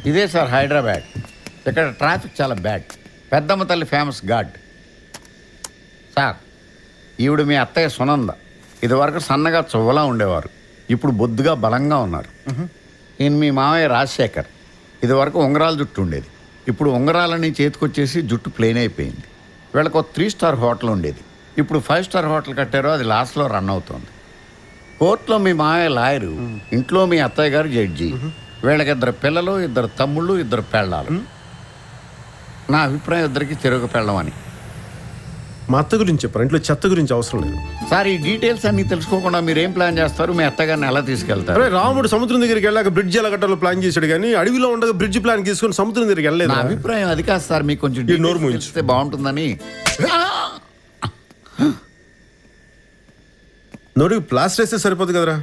ఇదే సార్ హైదరాబాద్. ఇక్కడ ట్రాఫిక్ చాలా బ్యాడ్. పెద్దమ్మ తల్లి ఫేమస్ గాడ్. సార్ ఈవిడ మీ అత్తయ్య సునంద. ఇదివరకు సన్నగా చువ్వలా ఉండేవారు, ఇప్పుడు బొద్దుగా బలంగా ఉన్నారు. ఈయన మీ మామయ్య రాజశేఖర్. ఇదివరకు ఉంగరాల జుట్టు ఉండేది, ఇప్పుడు ఉంగరాలని చేతికొచ్చేసి జుట్టు ప్లెయిన్ అయిపోయింది. వీళ్ళకి ఒక 3 స్టార్ హోటల్ ఉండేది, ఇప్పుడు 5 స్టార్ హోటల్ కట్టారో అది లాస్ట్లో రన్ అవుతుంది. కోర్టులో మీ మామయ్య లాయరు, ఇంట్లో మీ అత్తయ్య గారు జడ్జి. వీళ్ళకి 2 పిల్లలు, 2 తమ్ముళ్ళు, 2 పెళ్ళాలు. నా అభిప్రాయం ఇద్దరికి తిరుగు పెళ్ళమని. మా అత్త గురించి చెప్పారు, ఇంట్లో చెత్త గురించి అవసరం లేదు. సార్ ఈ డీటెయిల్స్ అన్ని తెలుసుకోకుండా మీరు ఏం ప్లాన్ చేస్తారు? మీ అత్తగారిని ఎలా తీసుకెళ్తారు? అరే రాముడు సముద్రం దగ్గరికి వెళ్ళాక బ్రిడ్జ్ ఎలా కట్టాలో ప్లాన్ చేశాడు, కానీ అడవిలో ఉండగా బ్రిడ్జ్ ప్లాన్ తీసుకుని సముద్రం దగ్గరికి వెళ్ళలేదు. నా అభిప్రాయం అది కాదు సార్, మీకు కొంచెం ఈ నోరు మూయించు. తెలిస్తే బాగుంటుందని. నోటికి ప్లాస్టర్ వేస్తే సరిపోదు కదరా.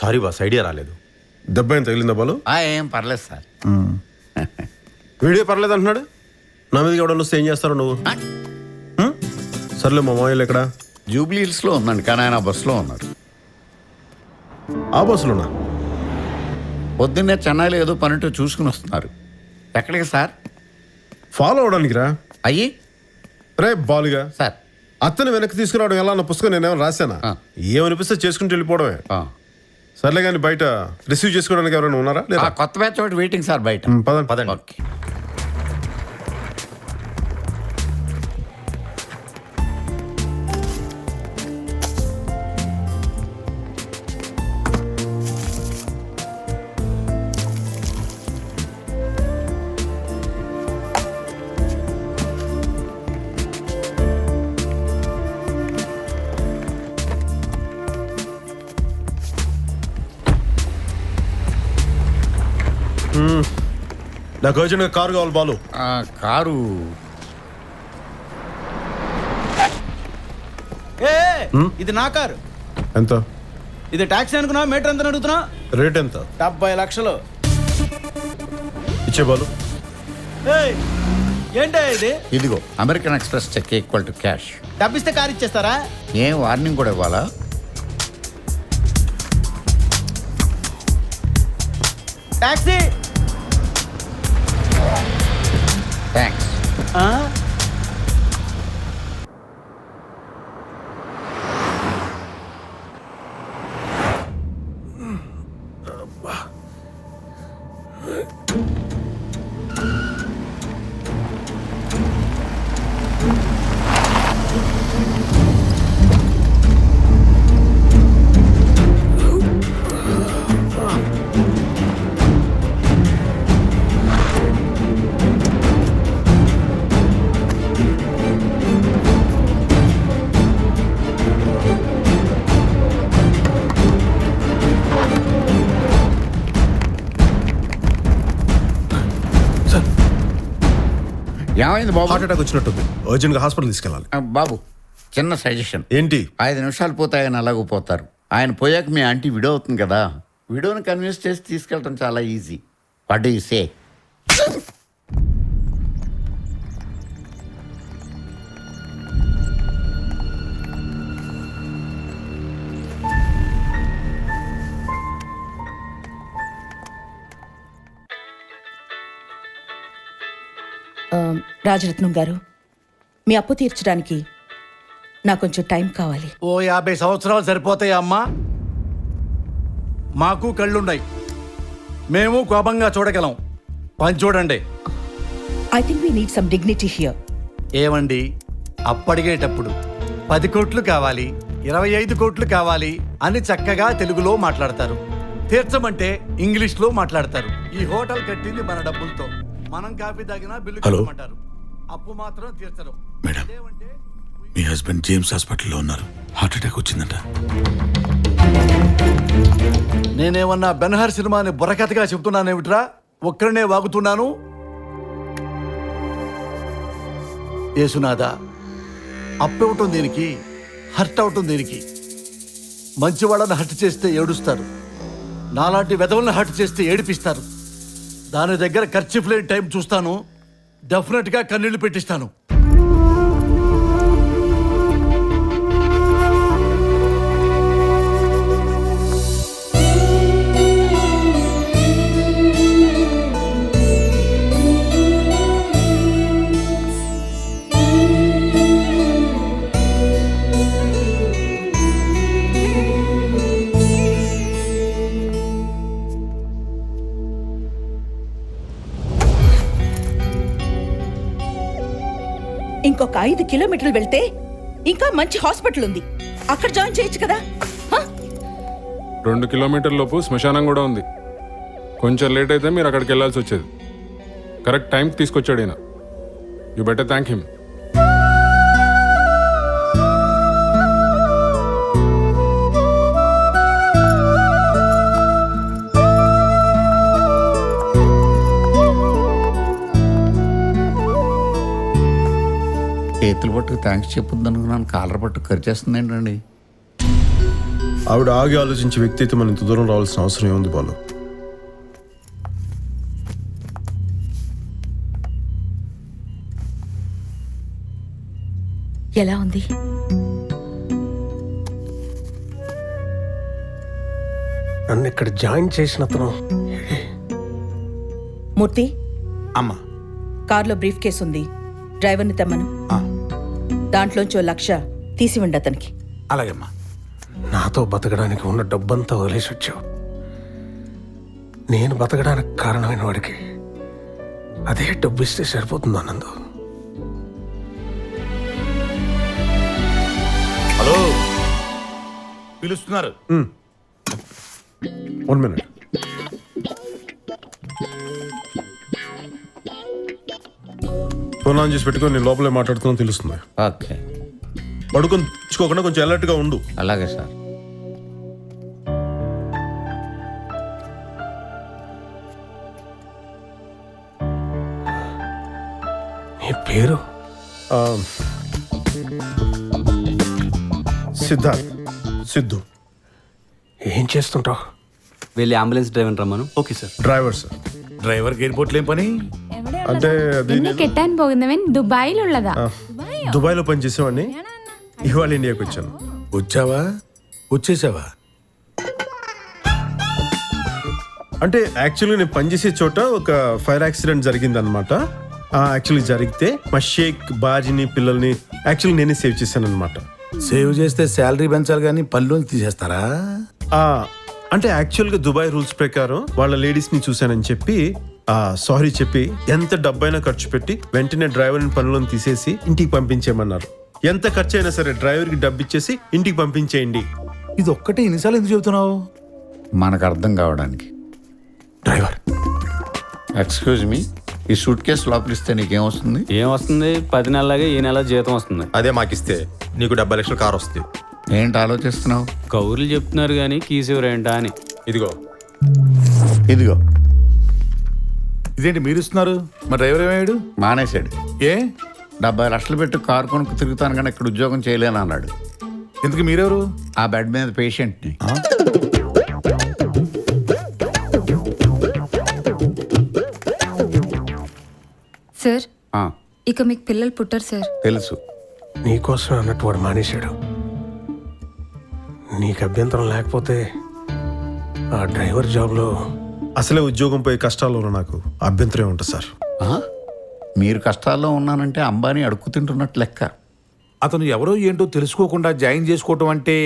సారీ బాస్, ఐడియా రాలేదు. దెబ్బ ఏం తగిలిందా బాలు? ఏం పర్లేదు సార్. వీడియో పర్లేదు అంటున్నాడు. నా మీదకి ఎవడన్నా వస్తే ఏం చేస్తావు నువ్వు? సర్లే మా మామయ్యలు ఎక్కడ? జూబ్లీ హిల్స్లో ఉందండి, కానీ ఆయన బస్సులో ఉన్నారు. ఆ బస్సులోనా? పొద్దున్నే చెన్నైలో ఏదో పనితో చూసుకుని వస్తున్నారు. ఎక్కడికి సార్? ఫాలో అవడానికి రా. అయ్యి రే బాలుగా, సార్ అత్తని వెనక్కి తీసుకురావడం ఎలా అన్న పుస్తకం నేనేమో రాశానా? ఏమనిపిస్తే చేసుకుంటూ వెళ్ళిపోవడమే. సర్లే కానీ బయట రిసీవ్ చేసుకోవడానికి ఎవరైనా ఉన్నారా లేదా? కొత్త బ్యాచ్ ఒకటి వెయిటింగ్ సార్ బయట. పదండి పదండి. ఓకే. నాకు అర్జెంట్గా కారు కావాలి బాలు. కారు ఇది నా కారు. ఎంత? ఇది ట్యాక్సీ అనుకున్నా, మీటర్ ఎంత అడుగుతున్నా? రేట్ ఎంత? 70 లక్షలు. ఇచ్చే బాలు. ఏంటో ఇది? ఇదిగో American Express cheque equal to cash. డబ్బిస్తే కారు ఇచ్చేస్తారా? ఏం వార్నింగ్ కూడా ఇవ్వాలా? ట్యాక్సీ. థ్యాంక్స్. ఏమైంది బాబు? హార్ట్ అటాక్ వచ్చినట్టుంది, అర్జెంట్గా హాస్పిటల్ తీసుకెళ్ళాలి. బాబు చిన్న సజెషన్. ఏంటి? 5 నిమిషాలు పోతే ఆయన అలాగూ పోతారు. ఆయన పోయాక మీ ఆంటీ విడో అవుతుంది కదా, విడోని కన్విన్స్ చేసి తీసుకెళ్ళటం చాలా easy. What do you say? Rajaratnam గారు, మీ అప్పు తీర్చడానికి నాకు కొంచెం టైం కావాలి. ఓ 50 సంవత్సరాలు సరిపోతాయా అమ్మా? మాకు కళ్ళున్నాయి, మేము కోపంగా చూడగలం. పని చూడండి. I think we need some dignity here. ఏమండి, అప్పడిగేటప్పుడు 10 కోట్లు కావాలి, 25 కోట్లు కావాలి అని చక్కగా తెలుగులో మాట్లాడతారు. తీర్చమంటే ఇంగ్లీష్లో మాట్లాడతారు. ఈ హోటల్ కట్టింది మన డబ్బులతో. మనం కాఫీ తాగినా బిల్లు కట్టమంటారు, అప్పు మాత్రం తీర్చరు. మేడం, మీ హస్బెండ్ జేమ్స్ హాస్పిటల్లో ఉన్నారు, హార్ట్ అటాక్ వచ్చిందంట. నేనేమన్నా బెన్హర్ సినిమాని బుర్రకథగా చెప్తున్నానేమిట్రా? ఒక్కరినే వాగుతున్నాను. యేసునాథా, అప్పివ్వటం దేనికి, హర్ట్ అవటం దేనికి? మంచి వాళ్ళని హర్ట్ చేస్తే ఏడుస్తారు, నాలాంటి వెధవల్ని హర్ట్ చేస్తే ఏడిపిస్తారు. దాని దగ్గర ఖర్చు లేని టైం చూస్తాను, డెఫినెట్గా కన్నీళ్లు పెట్టిస్తాను. ఇంకొక 5 కిలోమీటర్లు వెళ్తే ఇంకా మంచి హాస్పిటల్ ఉంది, అక్కడ జాయిన్ చేయొచ్చు కదా. హ? 2 కిలోమీటర్ల లోపు శ్మశానం కూడా ఉంది. కొంచెం లేట్ అయితే మీరు అక్కడికి వెళ్ళాల్సి వచ్చేది. కరెక్ట్ టైంకి తీసుకొచ్చాడు ఈయన. You better thank him. చేతులు పట్టుకు థ్యాంక్స్ చెప్పుద్ది అనుకున్నాను, కాలర్ పట్టు ఖర్చేస్తుంది ఏంటండి? ఆవిడ ఆగి ఆలోచించే వ్యక్తి అయితే మనం ఇంత దూరం రావాల్సిన అవసరం ఏముంది బాలు? ఎలా ఉంది? నన్ను ఇక్కడ జాయిన్ చేసిన అతను మూర్తి, అమ్మా కార్లో బ్రీఫ్ కేసు ఉంది, డ్రైవర్ని తెమ్మను. దాంట్లోంచి 1,00,000 తీసివ్వండి అతనికి. అలాగేమ్మా. నాతో బతకడానికి ఉన్న డబ్బంతా వదిలేసి వచ్చావు. నేను బతకడానికి కారణమైన వాడికి అదే డబ్బు ఇస్తే సరిపోతుందా నందు? హలో, పిలుస్తున్నారు. 1 minute. ఫోన్ ఆన్ చేసి పెట్టుకొని నేను లోపలే మాట్లాడుతున్నా తెలుస్తుంది. ఓకే, పడుకొని తెచ్చుకోకుండా కొంచెం అలర్ట్గా ఉండు. అలాగే సార్. నీ పేరు? ఆ, సిద్ధార్థ్, సిద్ధు. ఏం చేస్తుంటావు? వెళ్ళి అంబులెన్స్ డ్రైవర్ రమ్మను. Okay sir. Driver sir. ഡ്രൈവർക്ക് എയർപോർട്ടിൽ ఏం పని? అంటే అది എന്നെ കെട്ടാൻ പോകുന്നവൻ ദുബായിലുള്ളതാ. దుబాయ్లో పనిచేసేవాడిని, ఇవాళ ఇండియాకి వచ్చాను. వచ్చావా వచ్చేసావా? అంటే యాక్చువల్లీ నేను పనిచేసే చోట ఒక ఫైర్ యాక్సిడెంట్ జరిగింది అనమాట. యాక్చువల్లీ జరిగితే మా షేక్ భార్యని పిల్లల్ని యాక్చువల్లీ నేనే సేవ్ చేశాను అనమాట. సేవ్ చేస్తే శాలరీ పెంచాలి కానీ పనిలోంచి తీసేస్తారా? అంటే యాక్చువల్గా దుబాయ్ రూల్స్ ప్రకారం వాళ్ళ లేడీస్ని చూశానని చెప్పి సారీ చెప్పి ఎంత డబ్బైనా ఖర్చు పెట్టి వెంటనే డ్రైవర్ని పనిలోని తీసేసి ఇంటికి పంపించేయమన్నారు. ఎంత ఖర్చు అయినా సరే డ్రైవర్కి డబ్బు ఇచ్చేసి ఇంటికి పంపించేయండి. ఇది ఒక్కటే ఇన్నిసార్లు ఎందుకు చెబుతున్నావు? మనకు అర్థం కావడానికి. డ్రైవర్, ఎక్స్క్యూజ్ మీ, ఈ సూట్ కేసు లోపలిస్తే నీకేమొస్తుంది? ఏం వస్తుంది? 10 నెలలాగే ఈ నెల జీతం వస్తుంది. అదే మాకిస్తే నీకు 70 లక్షల కారు వస్తుంది. ఏంటి ఆలోచిస్తున్నావు? కౌరులు చెప్తున్నారు కానీ కీసివరేంటా అని. ఇదిగో ఇదిగో ఇదేంటి మీరు ఇస్తున్నారు? మా డ్రైవర్ ఏమయ్యాడు? మానేశాడు. ఏ 70 లక్షలు పెట్టి కారు కొనుక్కు తిరుగుతాను కానీ ఇక్కడ ఉద్యోగం చేయలేను అన్నాడు. ఎందుకు మీరెవరు? ఆ బెడ్ మీద పేషెంట్ని. సార్, ఆ, ఇక మీకు పిల్లలు పుట్టరు సార్. తెలుసు. నీకోసం అన్నట్టు వాడు మానేశాడు. నీకు అభ్యంతరం లేకపోతే ఆ డ్రైవర్ జాబ్లో అసలే ఉద్యోగం పోయి కష్టాల్లో ఉన్న నాకు అభ్యంతరం ఉంటుంది సార్. ఆ? మీరు కష్టాల్లో ఉన్నానంటే అంబానీ అడుక్కు తింటున్నట్టు లెక్క. అతను ఎవరో ఏంటో తెలుసుకోకుండా జాయిన్ చేసుకోవటం అంటే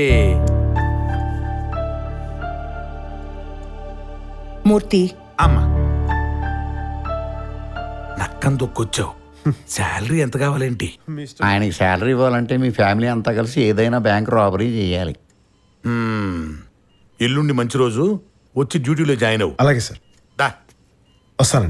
మూర్తి, అమ్మా నక్కం దొక్కొచ్చావు. శాలరీ ఎంత కావాలేంటి? ఆయనకి శాలరీ ఇవ్వాలంటే మీ ఫ్యామిలీ అంతా కలిసి ఏదైనా బ్యాంక్ రాబరీ చేయాలి. ఎల్లుండి మంచి రోజు, వచ్చి డ్యూటీలో జాయిన్ అవ్వు. అలాగే సార్, దా. వస్తానండి.